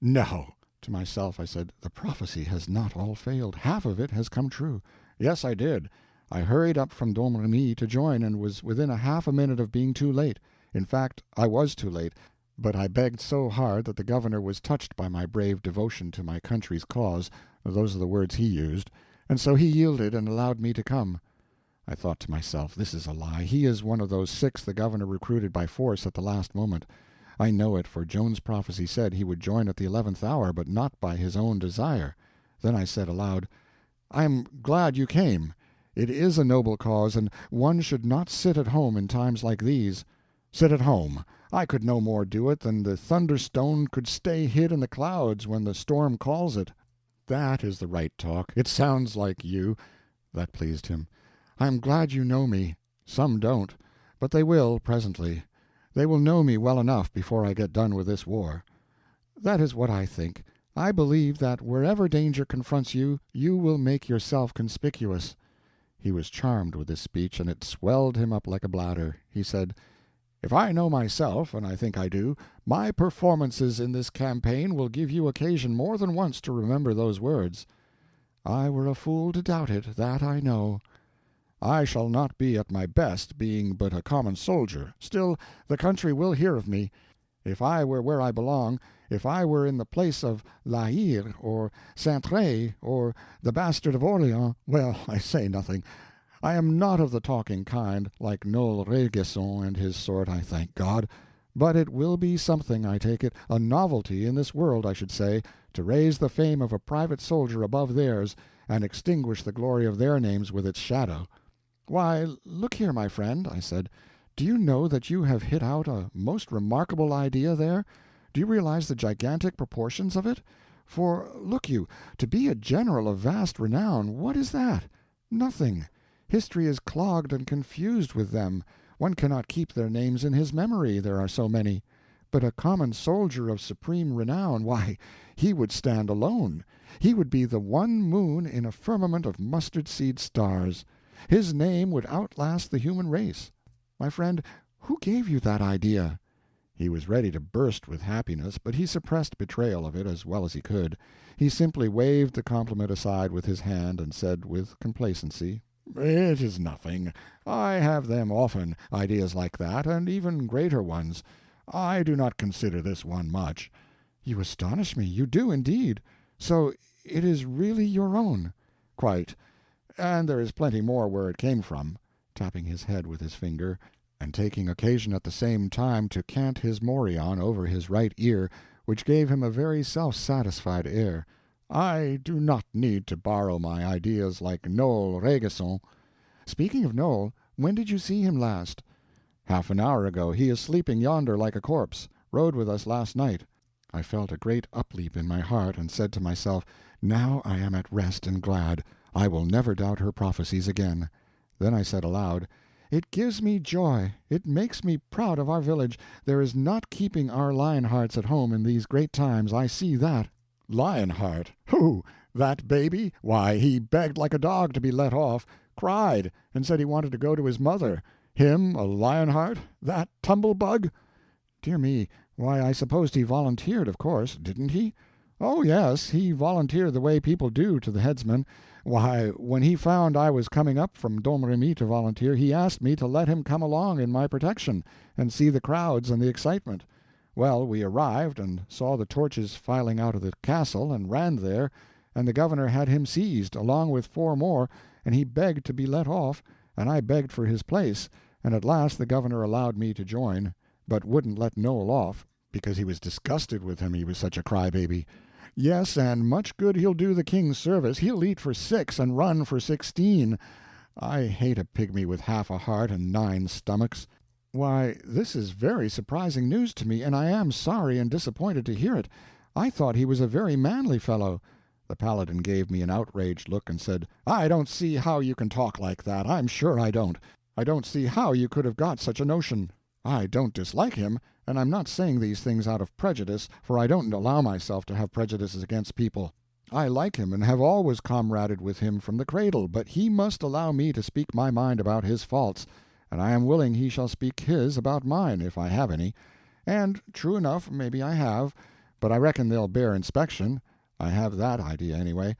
"No!" To myself I said, "The prophecy has not all failed. Half of it has come true." "Yes, I did. I hurried up from Domremy to join, and was within a half a minute of being too late. In fact, I was too late, but I begged so hard that the governor was touched by my brave devotion to my country's cause, those are the words he used, and so he yielded and allowed me to come." I thought to myself, this is a lie. He is one of those 6 the governor recruited by force at the last moment. I know it, for Joan's prophecy said he would join at the 11th hour, but not by his own desire. Then I said aloud, "I am glad you came. It is a noble cause, and one should not sit at home in times like these." "Sit at home! I could no more do it than the thunderstone could stay hid in the clouds when the storm calls it." "That is the right talk. It sounds like you." That pleased him. "I am glad you know me. Some don't, but they will presently. They will know me well enough before I get done with this war." "That is what I think. I believe that wherever danger confronts you, you will make yourself conspicuous." He was charmed with this speech, and it swelled him up like a bladder. He said, "If I know myself, and I think I do, my performances in this campaign will give you occasion more than once to remember those words." "I were a fool to doubt it, that I know." "I shall not be at my best, being but a common soldier. Still, the country will hear of me. If I were where I belong, if I were in the place of La Hire, or Saintré, or the Bastard of Orleans, well, I say nothing. I am not of the talking kind, like Noel Raguesson and his sort, I thank God. But it will be something, I take it, a novelty in this world, I should say, to raise the fame of a private soldier above theirs, and extinguish the glory of their names with its shadow." "Why, look here, my friend," I said, "do you know that you have hit out a most remarkable idea there? Do you realize the gigantic proportions of it? For, look you, to be a general of vast renown, what is that? Nothing. History is clogged and confused with them. One cannot keep their names in his memory, there are so many. But a common soldier of supreme renown, why, he would stand alone. He would be the one moon in a firmament of mustard-seed stars. His name would outlast the human race. My friend, who gave you that idea?" He was ready to burst with happiness, but he suppressed betrayal of it as well as he could. He simply waved the compliment aside with his hand, and said with complacency, It is nothing. I have them often, ideas like that, and even greater ones. I do not consider this one much." "You astonish me. You do, indeed. So it is really your own?" "Quite. And there is plenty more where it came from," tapping his head with his finger, and taking occasion at the same time to cant his morion over his right ear, which gave him a very self-satisfied air. "I do not need to borrow my ideas like Noel Rainguesson." "Speaking of Noel, when did you see him last?" "Half an hour ago. He is sleeping yonder like a corpse. Rode with us last night." I felt a great upleap in my heart, and said to myself, "Now I am at rest and glad. I will never doubt her prophecies again." Then I said aloud, "It gives me joy. It makes me proud of our village. There is not keeping our Lionhearts at home in these great times, I see that." "Lionheart? Who? That baby? Why, he begged like a dog to be let off, cried, and said he wanted to go to his mother. Him a Lionheart? That tumble-bug?" "Dear me, why, I supposed he volunteered, of course, didn't he?" "Oh, yes, he volunteered the way people do to the headsman. Why, when he found I was coming up from Domremy to volunteer, he asked me to let him come along in my protection, and see the crowds and the excitement. Well, we arrived, and saw the torches filing out of the castle, and ran there, and the governor had him seized, along with 4 more, and he begged to be let off, and I begged for his place, and at last the governor allowed me to join, but wouldn't let Noel off, because he was disgusted with him, he was such a crybaby. Yes, and much good he'll do the king's service. He'll eat for 6 and run for 16. I hate a pygmy with half a heart and 9 stomachs. "Why, this is very surprising news to me, and I am sorry and disappointed to hear it. I thought he was a very manly fellow." The Paladin gave me an outraged look and said, "I don't see how you can talk like that. I'm sure I don't. I don't see how you could have got such a notion. I don't dislike him, and I'm not saying these things out of prejudice, for I don't allow myself to have prejudices against people. I like him and have always comraded with him from the cradle, but he must allow me to speak my mind about his faults, and I am willing he shall speak his about mine, if I have any. And true enough, maybe I have, but I reckon they'll bear inspection. I have that idea, anyway.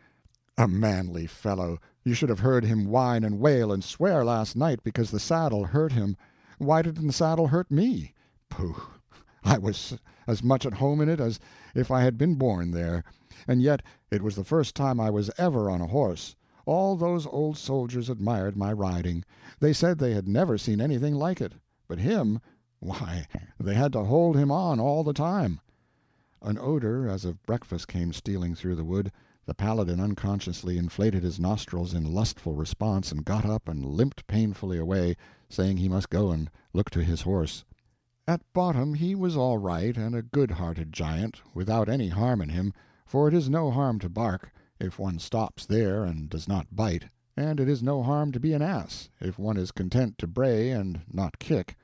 A manly fellow! You should have heard him whine and wail and swear last night because the saddle hurt him. Why didn't the saddle hurt me? Pooh! I was as much at home in it as if I had been born there. And yet it was the first time I was ever on a horse. All those old soldiers admired my riding. They said they had never seen anything like it. But him, why, they had to hold him on all the time." An odor as of breakfast came stealing through the wood. The Paladin unconsciously inflated his nostrils in lustful response, and got up and limped painfully away, saying he must go and look to his horse. At bottom he was all right, and a good-hearted giant, without any harm in him, for it is no harm to bark, if one stops there and does not bite, and it is no harm to be an ass, if one is content to bray and not kick.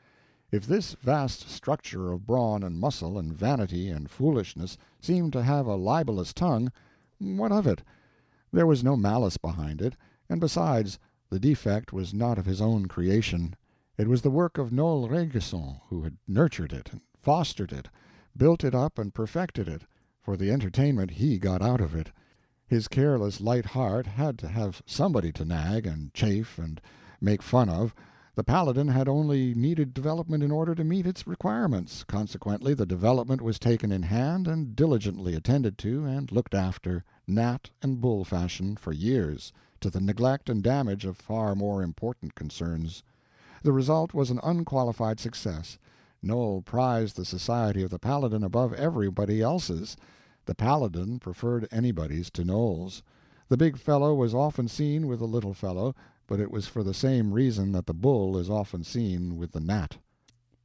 If this vast structure of brawn and muscle and vanity and foolishness seemed to have a libelous tongue, what of it? There was no malice behind it, and besides, the defect was not of his own creation. It was the work of Noel Rainguesson, who had nurtured it, and fostered it, built it up and perfected it, for the entertainment he got out of it. His careless light heart had to have somebody to nag and chafe and make fun of. The Paladin had only needed development in order to meet its requirements. Consequently, the development was taken in hand and diligently attended to and looked after, gnat and bull fashion, for years, to the neglect and damage of far more important concerns. The result was an unqualified success. Noel prized the society of the Paladin above everybody else's. The Paladin preferred anybody's to Noel's. The big fellow was often seen with the little fellow, but it was for the same reason that the bull is often seen with the gnat.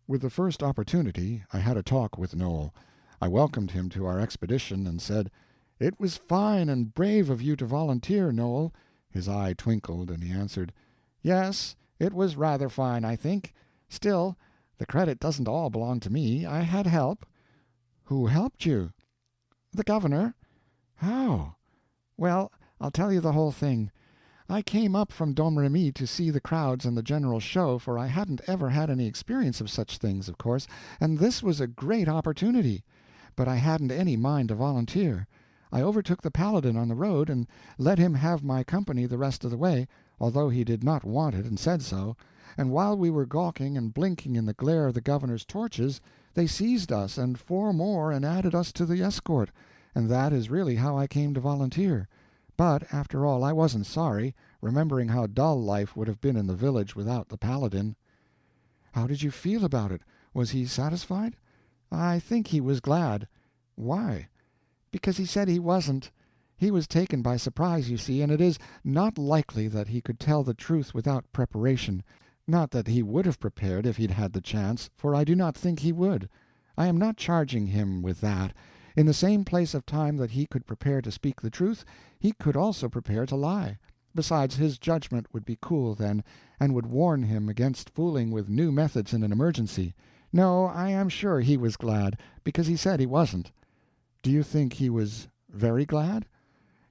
With the first opportunity I had a talk with Noel. I welcomed him to our expedition, and said, "It was fine and brave of you to volunteer, Noel." His eye twinkled, and he answered, "Yes, it was rather fine, I think. Still, the credit doesn't all belong to me. I had help." "Who helped you?" "The governor." "How?" "Well, I'll tell you the whole thing. I came up from Domremy to see the crowds and the general show, for I hadn't ever had any experience of such things, of course, and this was a great opportunity. But I hadn't any mind to volunteer. I overtook the Paladin on the road, and let him have my company the rest of the way, although he did not want it and said so, and while we were gawking and blinking in the glare of the governor's torches, they seized us and 4 more and added us to the escort, and that is really how I came to volunteer. But, after all, I wasn't sorry, remembering how dull life would have been in the village without the Paladin. How did you feel about it? Was he satisfied? I think he was glad. Why? Because he said he wasn't. He was taken by surprise, you see, and it is not likely that he could tell the truth without preparation. Not that he would have prepared if he'd had the chance, for I do not think he would. I am not charging him with that. In the same place of time that he could prepare to speak the truth, he could also prepare to lie. Besides, his judgment would be cool then, and would warn him against fooling with new methods in an emergency. No, I am sure he was glad, because he said he wasn't. Do you think he was very glad?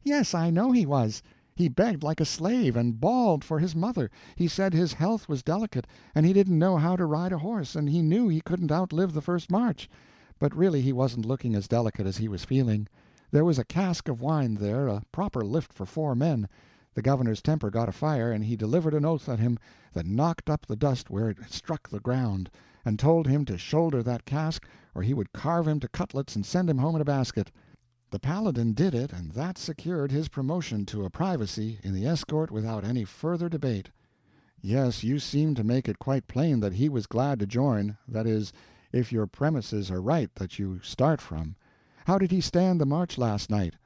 Yes, I know he was. He begged like a slave, and bawled for his mother. He said his health was delicate, and he didn't know how to ride a horse, and he knew he couldn't outlive the first march. But really he wasn't looking as delicate as he was feeling. There was a cask of wine there, a proper lift for 4 men. The governor's temper got afire, and he delivered an oath at him that knocked up the dust where it struck the ground, and told him to shoulder that cask, or he would carve him to cutlets and send him home in a basket. The Paladin did it, and that secured his promotion to a privacy in the escort without any further debate. Yes, you seem to make it quite plain that he was glad to join, that is, if your premises are right that you start from. How did he stand the march last night?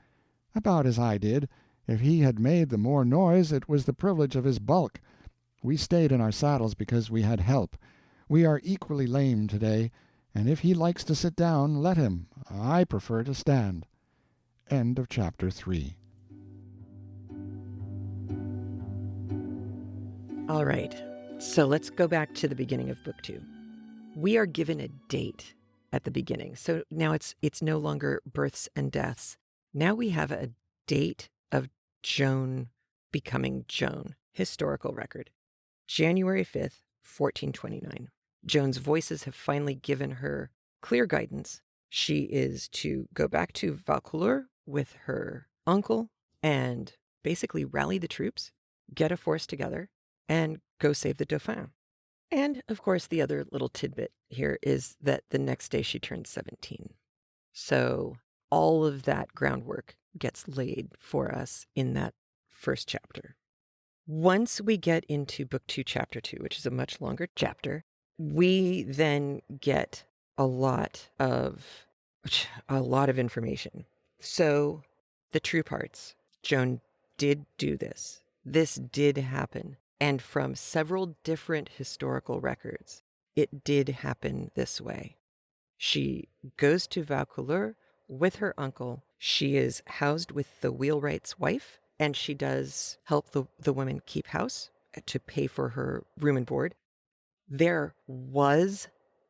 About as I did. If he had made the more noise, it was the privilege of his bulk. We stayed in our saddles because we had help. We are equally lame today, and if he likes to sit down, let him. I prefer to stand. End of chapter 3. All right, so let's go back to the beginning of Book 2. We are given a date at the beginning. So now it's no longer births and deaths. Now we have a date of Joan becoming Joan, historical record. January 5th, 1429. Joan's voices have finally given her clear guidance. She is to go back to Vaucouleurs with her uncle and basically rally the troops, get a force together, and go save the Dauphin. And, of course, the other little tidbit here is that the next day she turns 17. So all of that groundwork gets laid for us in that first chapter. Once we get into Book 2, Chapter 2, which is a much longer chapter, we then get a lot of information. So the true parts. Joan did do this. This did happen. And from several different historical records, it did happen this way. She goes to Vaucouleurs with her uncle. She is housed with the wheelwright's wife, and she does help the women keep house to pay for her room and board. There was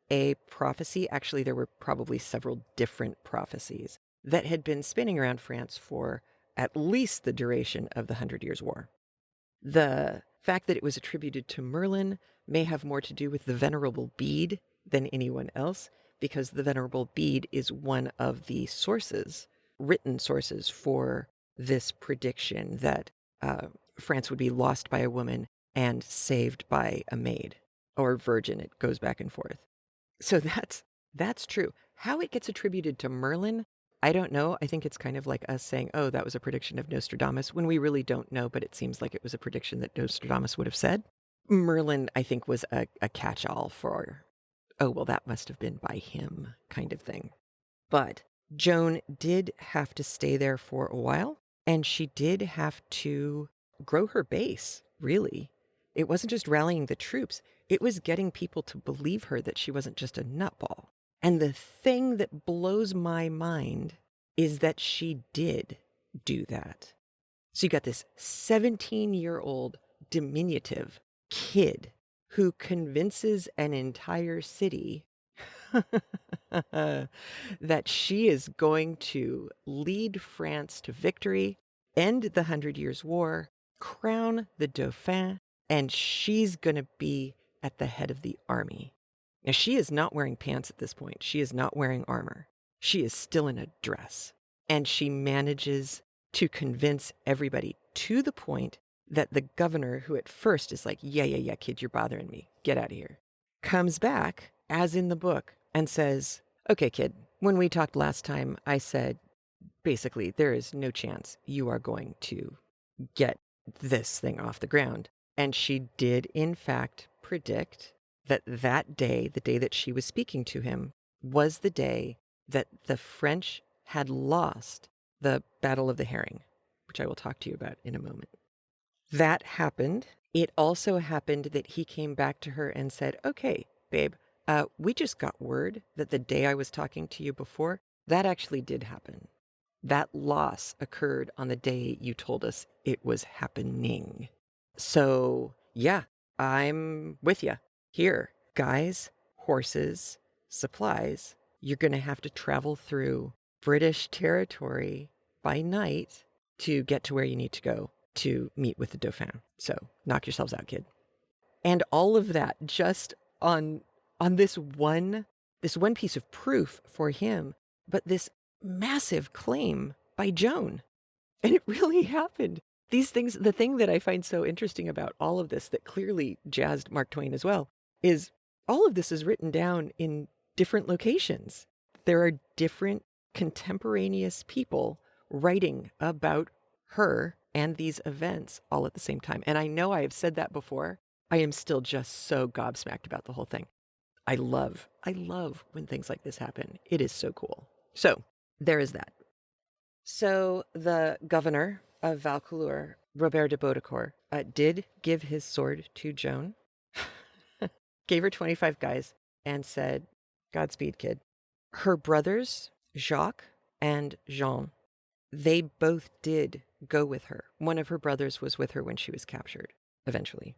a prophecy, actually there were probably several different prophecies, that had been spinning around France for at least the duration of the 100 Years' War. The fact that it was attributed to Merlin may have more to do with the Venerable Bede than anyone else, because the Venerable Bede is one of the sources, written sources, for this prediction that France would be lost by a woman and saved by a maid, or virgin. It goes back and forth. So that's true. How it gets attributed to Merlin, I don't know. I think it's kind of like us saying, oh, that was a prediction of Nostradamus, when we really don't know, but it seems like it was a prediction that Nostradamus would have said. Merlin, I think, was a catch-all for, oh, well, that must have been by him kind of thing. But Joan did have to stay there for a while, and she did have to grow her base, really. It wasn't just rallying the troops. It was getting people to believe her that she wasn't just a nutball. And the thing that blows my mind is that she did do that. So you got this 17-year-old diminutive kid who convinces an entire city that she is going to lead France to victory, end the 100 Years' War, crown the Dauphin, and she's going to be at the head of the army. Now, she is not wearing pants at this point. She is not wearing armor. She is still in a dress. And she manages to convince everybody to the point that the governor, who at first is like, yeah, kid, you're bothering me, get out of here, comes back, as in the book, and says, okay, kid, when we talked last time, I said, basically, there is no chance you are going to get this thing off the ground. And she did, in fact, predict that that day, the day that she was speaking to him, was the day that the French had lost the Battle of the Herring, which I will talk to you about in a moment. That happened. It also happened that he came back to her and said, okay, babe, we just got word that the day I was talking to you before, that actually did happen. That loss occurred on the day you told us it was happening. So, yeah, I'm with you. Here, guys, horses, supplies. You're going to have to travel through British territory by night to get to where you need to go to meet with the Dauphin. So, knock yourselves out, kid. And all of that just on this one piece of proof for him, but this massive claim by Joan. And it really happened. These things, the thing that I find so interesting about all of this that clearly jazzed Mark Twain as well, is all of this is written down in different locations. There are different contemporaneous people writing about her and these events all at the same time. And I know I have said that before. I am still just so gobsmacked about the whole thing. I love when things like this happen. It is so cool. So there is that. So the governor of Vaucouleurs, Robert de Baudricourt, did give his sword to Joan, gave her 25 guys, and said, Godspeed, kid. Her brothers, Jacques and Jean, they both did go with her. One of her brothers was with her when she was captured, eventually.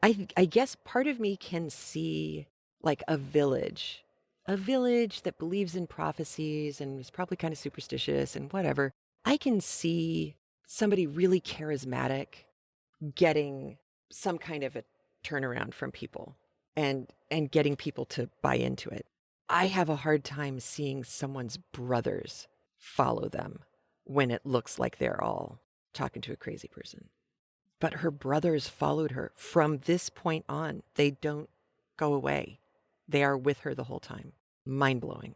I guess part of me can see like a village that believes in prophecies and is probably kind of superstitious and whatever. I can see somebody really charismatic getting some kind of a turnaround from people and getting people to buy into it. I have a hard time seeing someone's brothers follow them when it looks like they're all talking to a crazy person. But her brothers followed her from this point on. They don't go away. They are with her the whole time. Mind-blowing.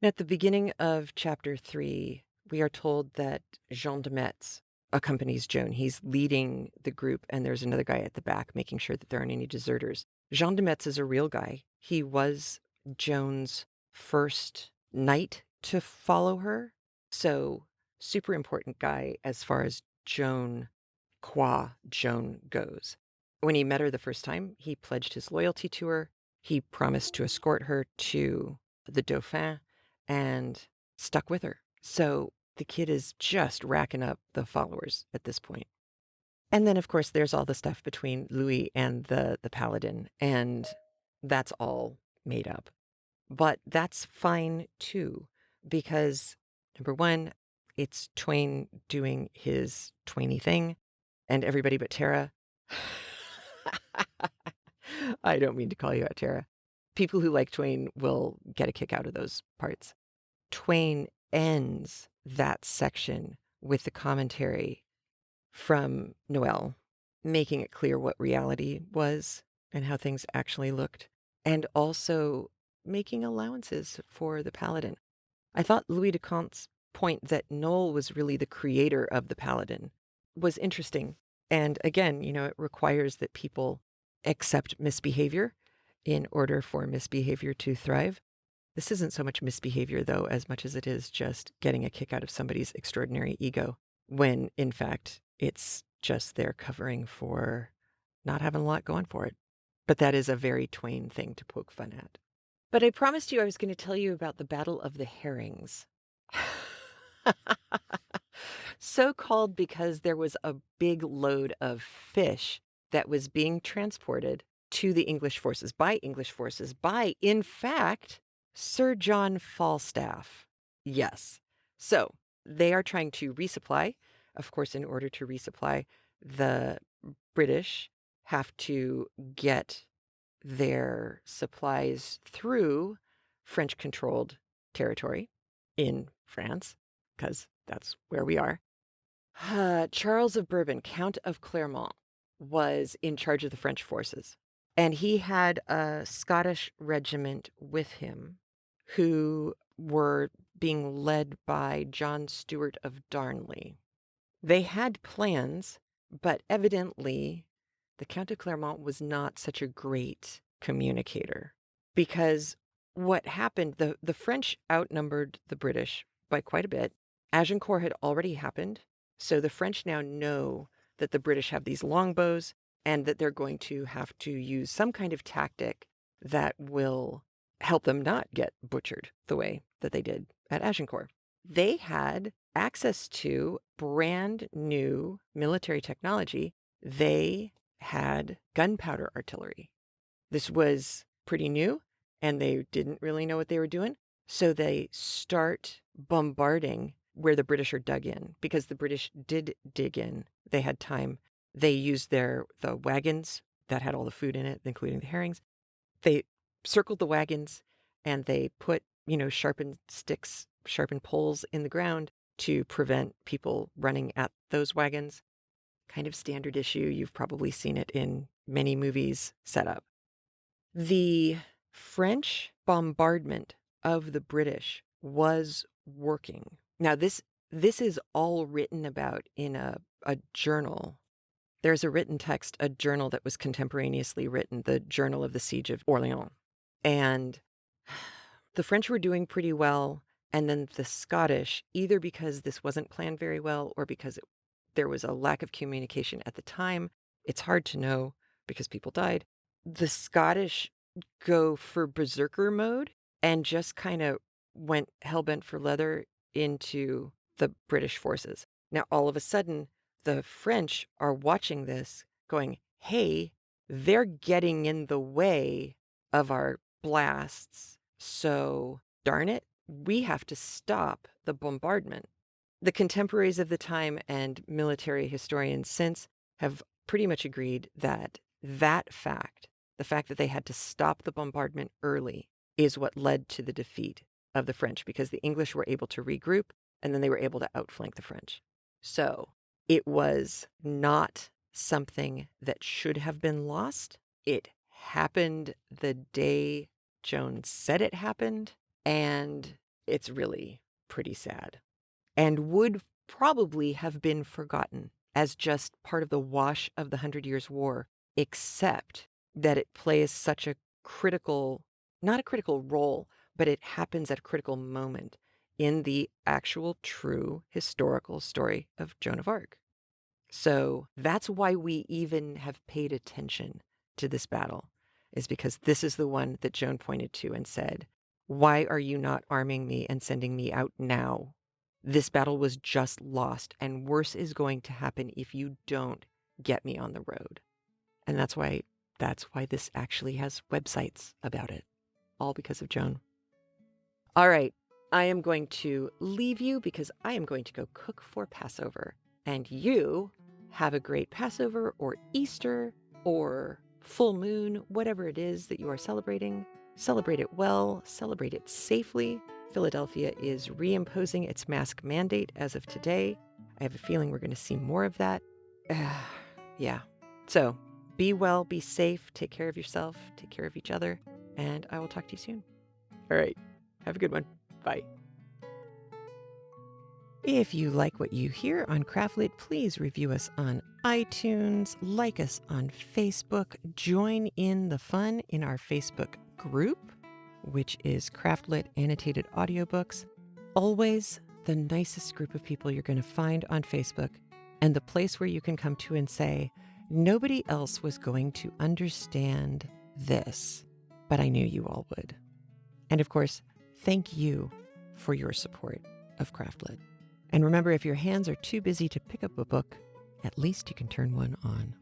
At the beginning of chapter 3, we are told that Jean de Metz accompanies Joan. He's leading the group, and there's another guy at the back making sure that there aren't any deserters. Jean de Metz is a real guy. He was Joan's first knight to follow her. So, super important guy as far as Joan goes. When he met her the first time, he pledged his loyalty to her. He promised to escort her to the Dauphin and stuck with her. So the kid is just racking up the followers at this point. And then, of course, there's all the stuff between Louis and the Paladin, and that's all made up. But that's fine, too, because, number one, it's Twain doing his Twainy thing, and everybody but Tara. I don't mean to call you out, Tara. People who like Twain will get a kick out of those parts. Twain ends that section with the commentary from Noel, making it clear what reality was and how things actually looked, and also making allowances for the Paladin. I thought Louis de Camps' point that Noel was really the creator of the Paladin was interesting. And again, it requires that people accept misbehavior in order for misbehavior to thrive. This isn't so much misbehavior, though, as much as it is just getting a kick out of somebody's extraordinary ego, when, in fact, it's just their covering for not having a lot going for it. But that is a very Twain thing to poke fun at. But I promised you I was going to tell you about the Battle of the Herrings. So called because there was a big load of fish that was being transported to the English forces by, in fact, Sir John Falstaff. Yes. So they are trying to resupply. Of course, in order to resupply, the British have to get their supplies through French-controlled territory in France, because that's where we are. Charles of Bourbon, Count of Claremont, was in charge of the French forces. And he had a Scottish regiment with him who were being led by John Stewart of Darnley. They had plans, but evidently the Count of Claremont was not such a great communicator, because what happened, the French outnumbered the British by quite a bit. Agincourt had already happened, so the French now know that the British have these longbows and that they're going to have to use some kind of tactic that will help them not get butchered the way that they did at Agincourt. They had access to brand new military technology. They had gunpowder artillery. This was pretty new, and they didn't really know what they were doing. So they start bombarding where the British are dug in, because the British did dig in. They had time. They used the wagons that had all the food in it, including the herrings. They circled the wagons and they put, sharpened sticks, sharpened poles in the ground to prevent people running at those wagons. Kind of standard issue. You've probably seen it in many movies set up. The French bombardment of the British was working. Now, this is all written about in a journal. There's a written text, a journal that was contemporaneously written, the Journal of the Siege of Orleans. And the French were doing pretty well. And then the Scottish, either because this wasn't planned very well or because there was a lack of communication at the time, it's hard to know because people died. The Scottish go for berserker mode and just kind of went hellbent for leather into the British forces. Now, all of a sudden, the French are watching this going, hey, they're getting in the way of our blasts. So, darn it, we have to stop the bombardment. The contemporaries of the time and military historians since have pretty much agreed that fact, the fact that they had to stop the bombardment early, is what led to the defeat of the French, because the English were able to regroup and then they were able to outflank the French. So it was not something that should have been lost. It happened the day Joan said it happened, and it's really pretty sad and would probably have been forgotten as just part of the wash of the 100 Years' War, except that it plays such a critical, not a critical role, but it happens at a critical moment in the actual true historical story of Joan of Arc. So that's why we even have paid attention to this battle, is because this is the one that Joan pointed to and said, why are you not arming me and sending me out now? This battle was just lost, and worse is going to happen if you don't get me on the road. And that's why this actually has websites about it, all because of Joan. All right, I am going to leave you because I am going to go cook for Passover. And you have a great Passover or Easter or full moon, whatever it is that you are celebrating. Celebrate it well, celebrate it safely. Philadelphia is reimposing its mask mandate as of today. I have a feeling we're going to see more of that. Yeah. So be well, be safe, take care of yourself, take care of each other, and I will talk to you soon. All right. Have a good one. Bye. If you like what you hear on Craftlit, please review us on iTunes, like us on Facebook, join in the fun in our Facebook group, which is Craftlit Annotated Audiobooks. Always the nicest group of people you're going to find on Facebook, and the place where you can come to and say, nobody else was going to understand this, but I knew you all would. And of course, thank you for your support of Craftlit. And remember, if your hands are too busy to pick up a book, at least you can turn one on.